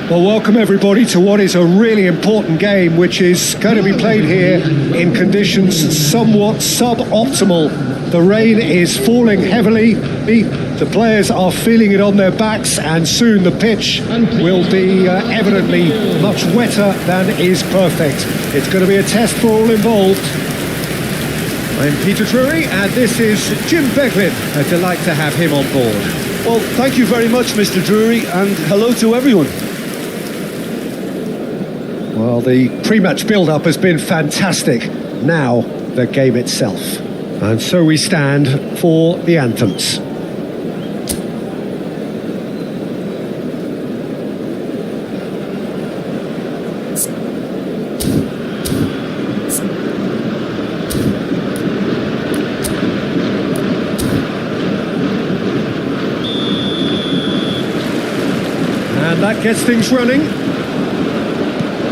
Well, welcome everybody to what is a really important game, which is going to be played here in conditions somewhat suboptimal. The rain is falling heavily, the players are feeling it on their backs, and soon the pitch will be evidently much wetter than is perfect. It's going to be a test for all involved. I'm Peter Drury, and this is Jim Beglin. A delight to have him on board. Well, thank you very much, Mr. Drury, and hello to everyone. Well, the pre-match build-up has been fantastic. Now, the game itself. And so we stand for the anthems. And that gets things running.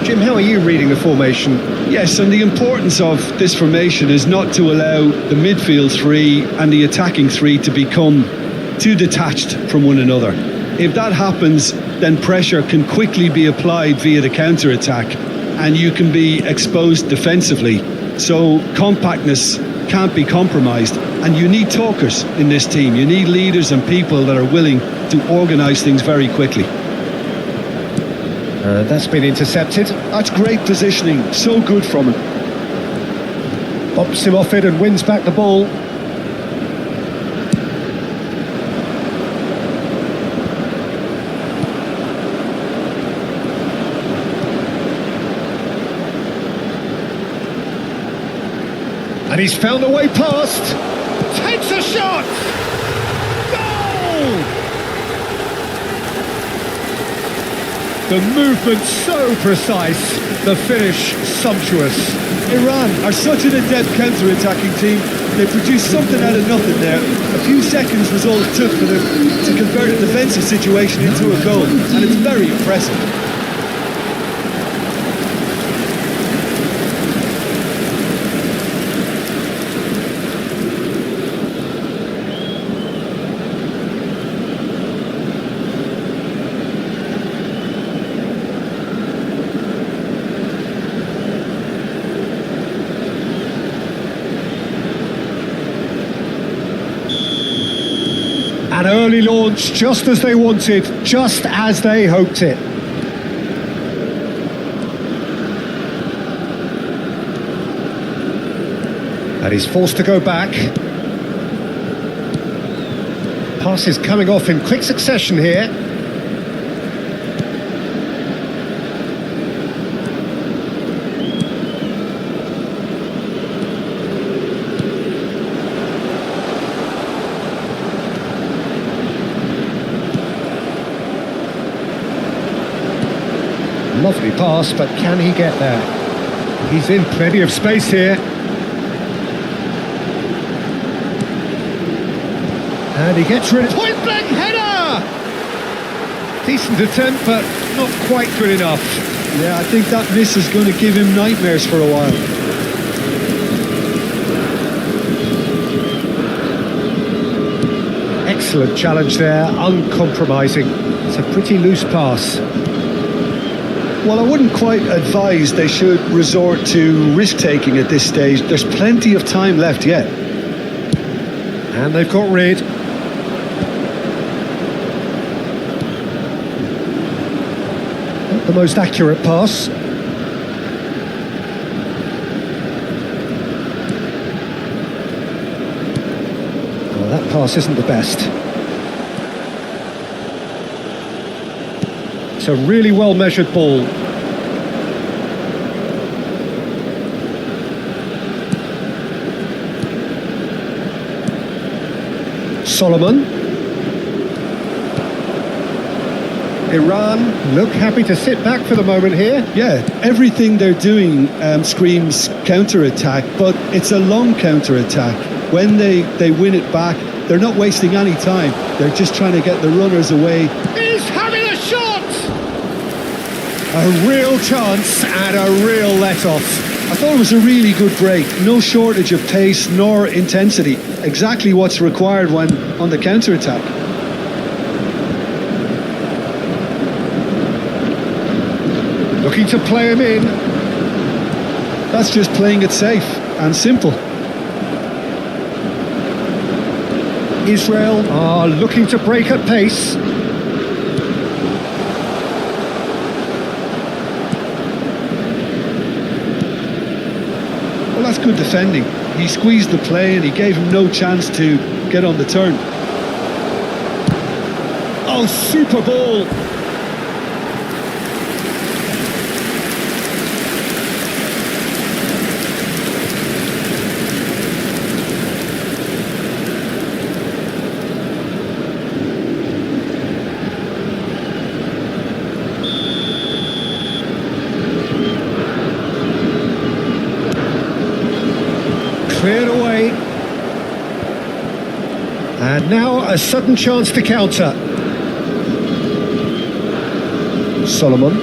Jim, how are you reading the formation? Yes, and the importance of this formation is not to allow the midfield three and the attacking three to become too detached from one another. If that happens, then pressure can quickly be applied via the counter-attack, and you can be exposed defensively. So compactness can't be compromised, and you need talkers in this team. You need leaders and people that are willing to organise things very quickly. That's been intercepted. That's great positioning, so good from him. Bumps him off it and wins back the ball. And he's found a way past. Takes a shot! Goal! The movement so precise, the finish sumptuous. Iran are such an adept counter-attacking team. They produced something out of nothing there. A few seconds was all it took for them to convert a defensive situation into a goal, and it's very impressive. An early launch, just as they wanted, just as they hoped it. And he's forced to go back. Pass is coming off in quick succession here. Lovely pass, but can he get there? He's in plenty of space here. And he gets rid of... Point blank header! Decent attempt, but not quite good enough. Yeah, I think that miss is going to give him nightmares for a while. Excellent challenge there, uncompromising. It's a pretty loose pass. Well, I wouldn't quite advise they should resort to risk-taking at this stage. There's plenty of time left yet. And they've got rid. Not the most accurate pass. Well, that pass isn't the best. It's a really well-measured ball. Solomon. Iran look happy to sit back for the moment here. Yeah, everything they're doing screams counter-attack, but it's a long counter-attack. When they win it back, they're not wasting any time. They're just trying to get the runners away. He's having a shot! A real chance and a real let-off. I thought it was a really good break. No shortage of pace nor intensity. Exactly what's required when on the counter-attack. looking to play him in. That's just playing it safe and simple. Israel are looking to break at pace. Well, that's good defending. He squeezed the play and he gave him no chance to get on the turn. Oh, super ball. Cleared away. And now a sudden chance to counter. Solomon.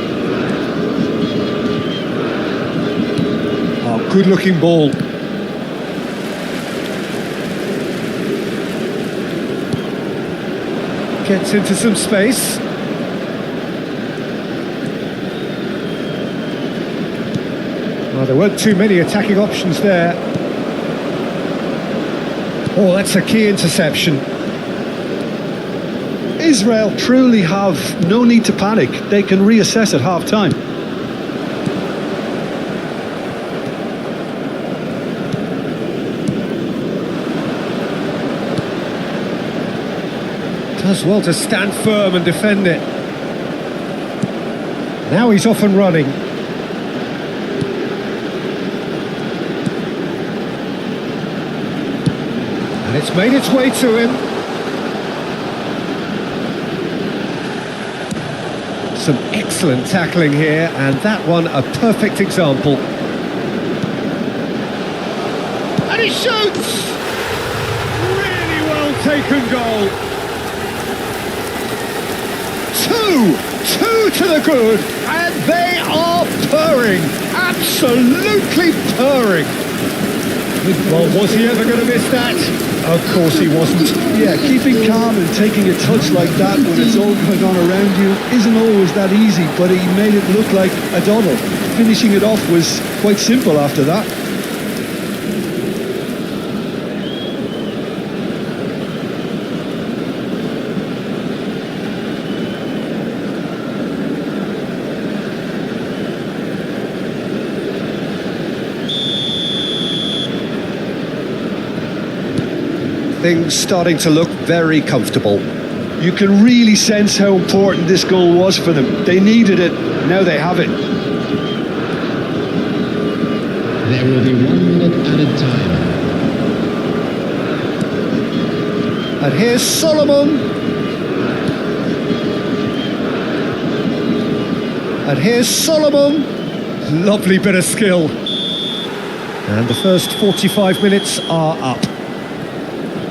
Oh, good looking ball. Gets into some space. Well, there weren't too many attacking options there. Oh, that's a key interception. Israel truly have no need to panic. They can reassess at half-time. Does well to stand firm and defend it. Now he's off and running. And it's made its way to him. Some excellent tackling here, and that one a perfect example. And he shoots! Really well taken goal. Two to the good, and they are purring, absolutely purring. Well, was he ever going to miss that? Of course he wasn't. Yeah, keeping calm and taking a touch like that when it's all going on around you isn't always that easy, but he made it look like a doddle. Finishing it off was quite simple after that. Things starting to look very comfortable. You can really sense how important this goal was for them. They needed it, now they have it. There will be 1 minute added time. And here's Solomon. And here's Solomon. Lovely bit of skill. And the first 45 minutes are up.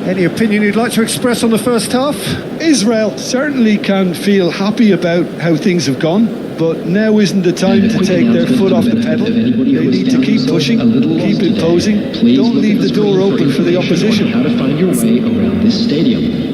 Any opinion you'd like to express on the first half? Israel certainly can feel happy about how things have gone, but now isn't the time to take their foot off the pedal. They need to keep pushing, keep imposing. Don't leave the door open for the opposition. How to find your way around this stadium.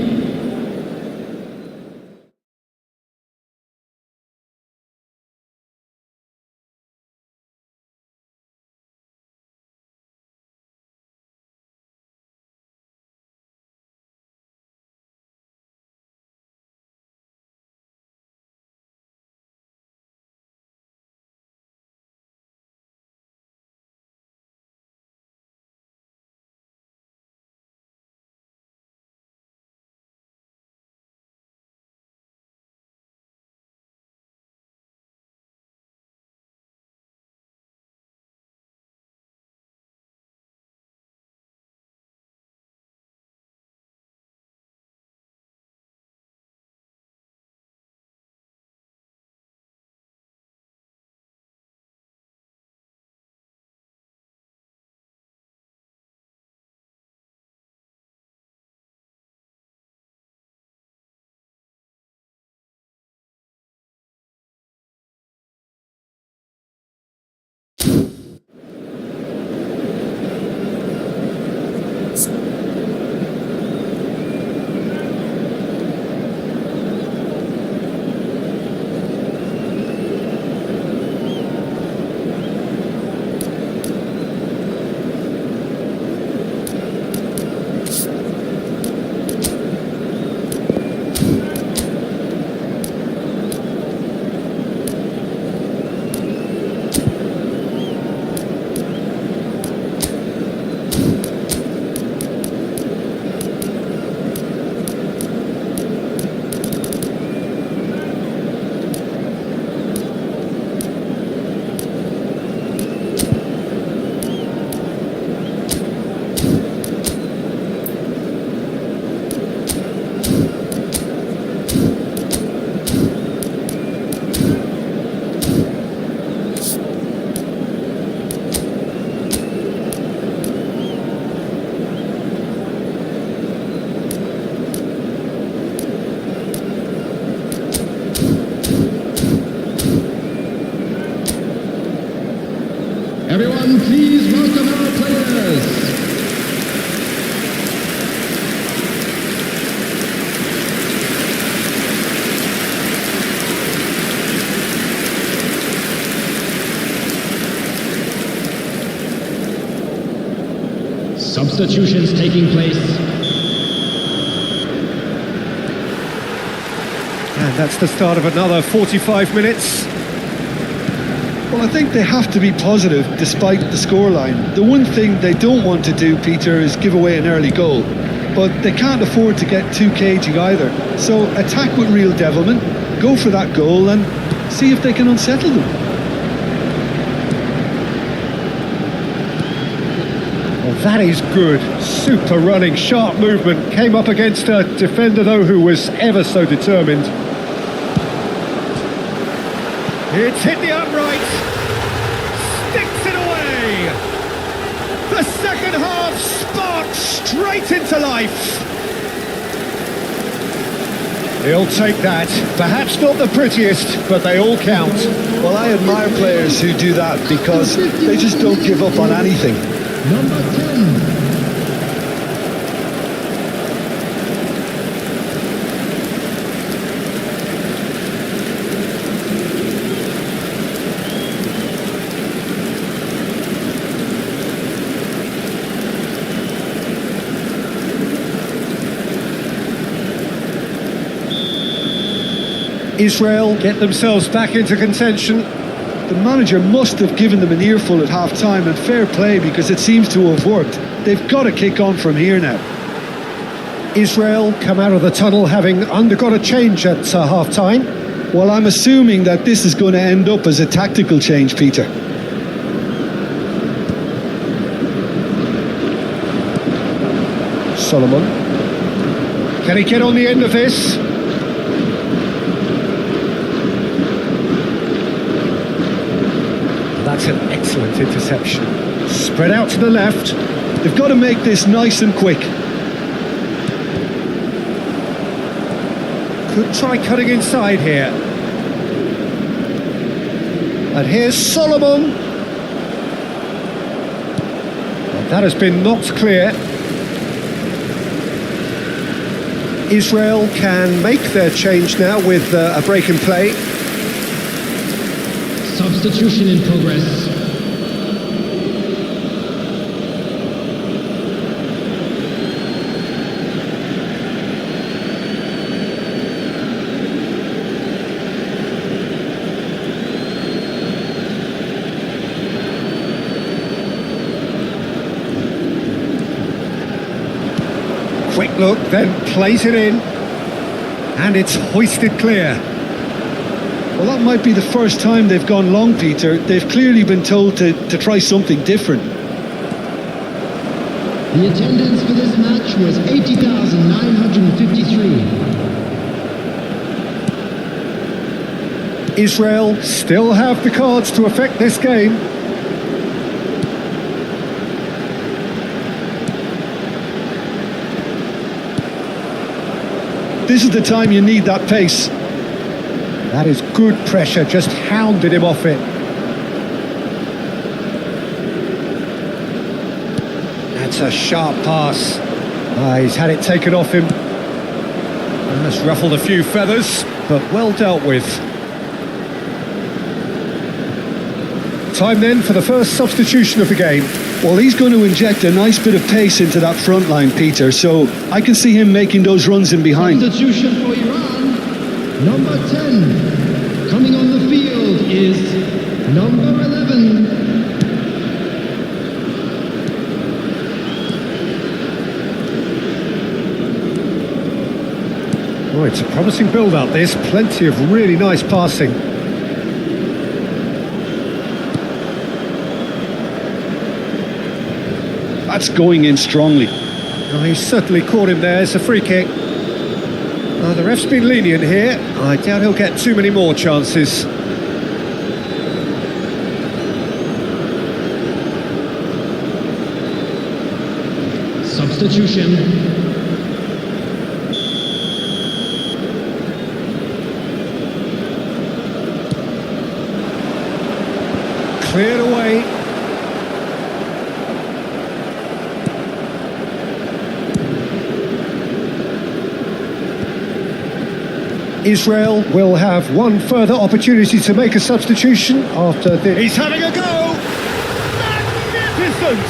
everyone, please welcome our players. Substitutions taking place. And that's the start of another 45 minutes. Well, I think they have to be positive despite the scoreline. The one thing they don't want to do, Peter, is give away an early goal. But they can't afford to get too cagey either. So attack with real devilment, go for that goal and see if they can unsettle them. Well, that is good. Super running, sharp movement. Came up against a defender, though, who was ever so determined. It's hit the upright. Sticks it away. The second half sparks straight into life. He'll take that. Perhaps not the prettiest, but they all count. Well, I admire players who do that because they just don't give up on anything. Number 10. Israel get themselves back into contention. The manager must have given them an earful at half-time, and fair play because it seems to have worked. They've got to kick on from here now. Israel come out of the tunnel having undergone a change at half-time. Well, I'm assuming that this is going to end up as a tactical change, Peter. Solomon. Can he get on the end of this? That's an excellent interception. Spread out to the left. They've got to make this nice and quick. Could try cutting inside here. And here's Solomon. And that has been knocked clear. Israel can make their change now with a break in play. Substitution in progress. Quick look, then plays it in. And it's hoisted clear. Well, that might be the first time they've gone long, Peter. They've clearly been told to try something different. The attendance for this match was 80,953. Israel still have the cards to affect this game. This is the time you need that pace. That is good pressure, just hounded him off it. That's a sharp pass. He's had it taken off him. That's ruffled a few feathers, but well dealt with. Time then for the first substitution of the game. Well, he's going to inject a nice bit of pace into that front line, Peter, so I can see him making those runs in behind. Substitution for Iran. Number 10. Coming on the field is number 11. Oh, it's a promising build-up, this. Plenty of really nice passing. That's going in strongly. Oh, he's certainly caught him there. It's a free kick. The ref's been lenient here. I doubt he'll get too many more chances. Substitution. Cleared away. Israel will have one further opportunity to make a substitution after this. He's having a go! Magnificent!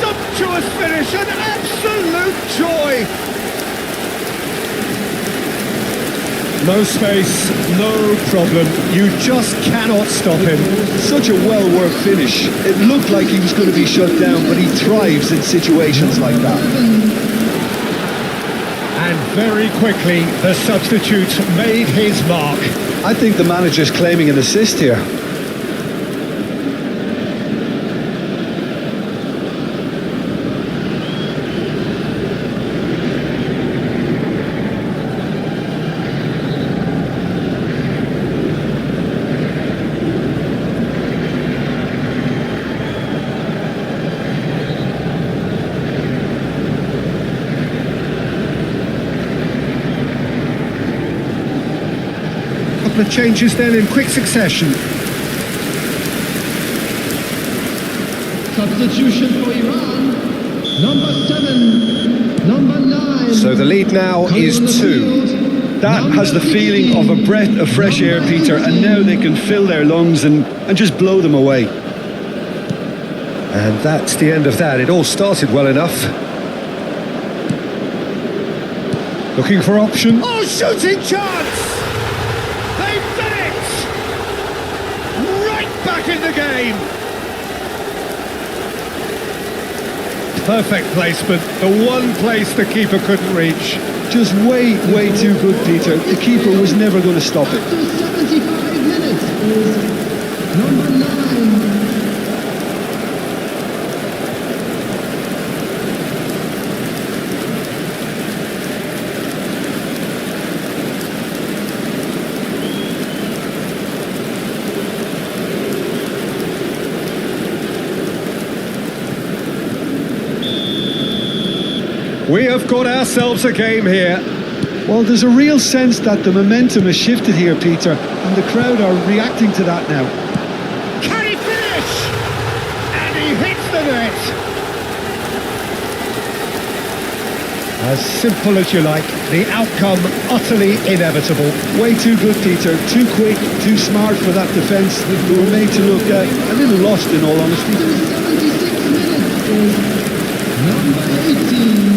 Sumptuous finish, an absolute joy! No space, no problem. You just cannot stop him. Such a well-worked finish. It looked like he was going to be shut down, but he thrives in situations like that. And very quickly, the substitute made his mark. I think the manager's claiming an assist here. The changes then in quick succession. Substitution for Iran. Number 7, number 9. So the lead now is 2. That has the feeling of a breath of fresh air, Peter, and now they can fill their lungs and just blow them away. And that's the end of that. It all started well enough. Looking for option. Oh, shooting chance! They've done it! Right back in the game! Perfect placement. The one place the keeper couldn't reach. Just way too good, Peter. The keeper was never going to stop it. After 75 minutes is number 9. We have got ourselves a game here. Well, there's a real sense that the momentum has shifted here, Peter, and the crowd are reacting to that now. Can he finish? And he hits the net! As simple as you like, the outcome utterly inevitable. Way too good, Peter. Too quick, too smart for that defence. They were made to look a little lost, in all honesty. After 76 minutes is number 18.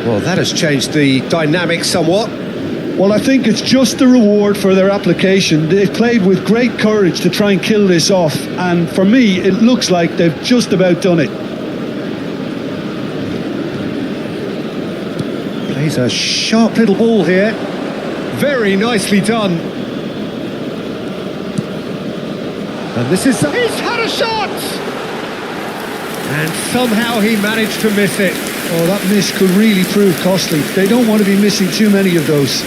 Well, that has changed the dynamic somewhat. Well, I think it's just the reward for their application. They've played with great courage to try and kill this off, and for me, it looks like they've just about done it. Plays a sharp little ball here. Very nicely done. And this is... He's had a shot! And somehow he managed to miss it. Oh, that miss could really prove costly. They don't want to be missing too many of those.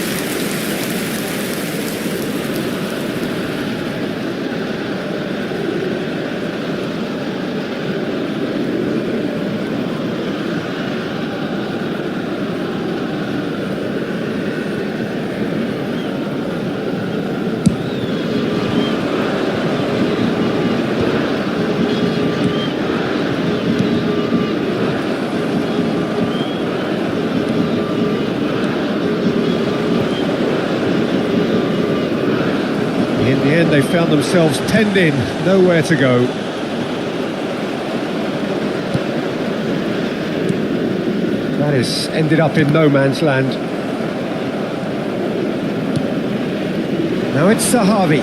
In the end, they found themselves penned in, nowhere to go. That has ended up in no man's land. Now it's Sahavi.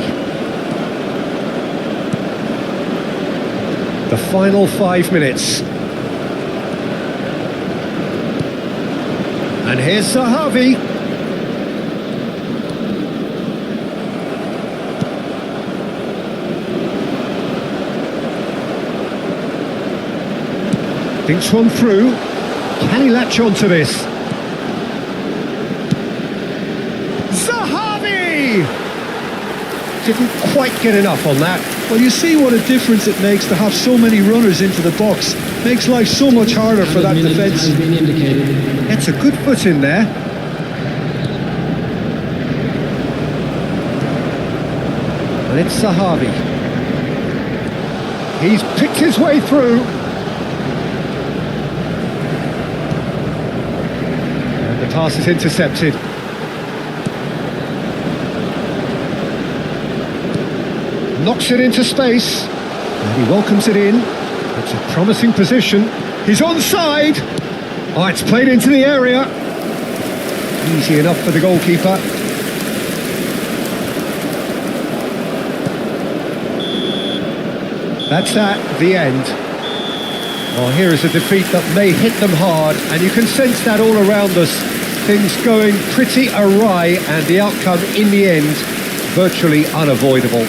The final 5 minutes. And here's Sahavi. Thinks one through. Can he latch on to this? didn't quite get enough on that. Well, you see what a difference it makes to have so many runners into the box. Makes life so much harder for that defence. Has been indicated. Gets a good foot in there. And it's Sahavi. He's picked his way through. And the pass is intercepted. Knocks it into space. And he welcomes it in. It's a promising position. He's onside. Oh, it's played into the area. Easy enough for the goalkeeper. That's the end. Well, here is a defeat that may hit them hard, and you can sense that all around us. Things going pretty awry, and the outcome in the end, virtually unavoidable.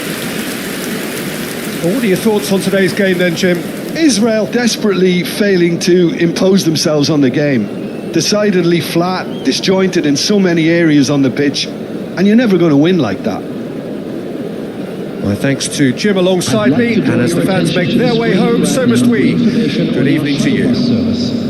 Well, what are your thoughts on today's game then, Jim? Israel desperately failing to impose themselves on the game. Decidedly flat, disjointed in so many areas on the pitch, and you're never going to win like that. My thanks to Jim alongside me, and as the fans make their way home, so must we. Good evening to you.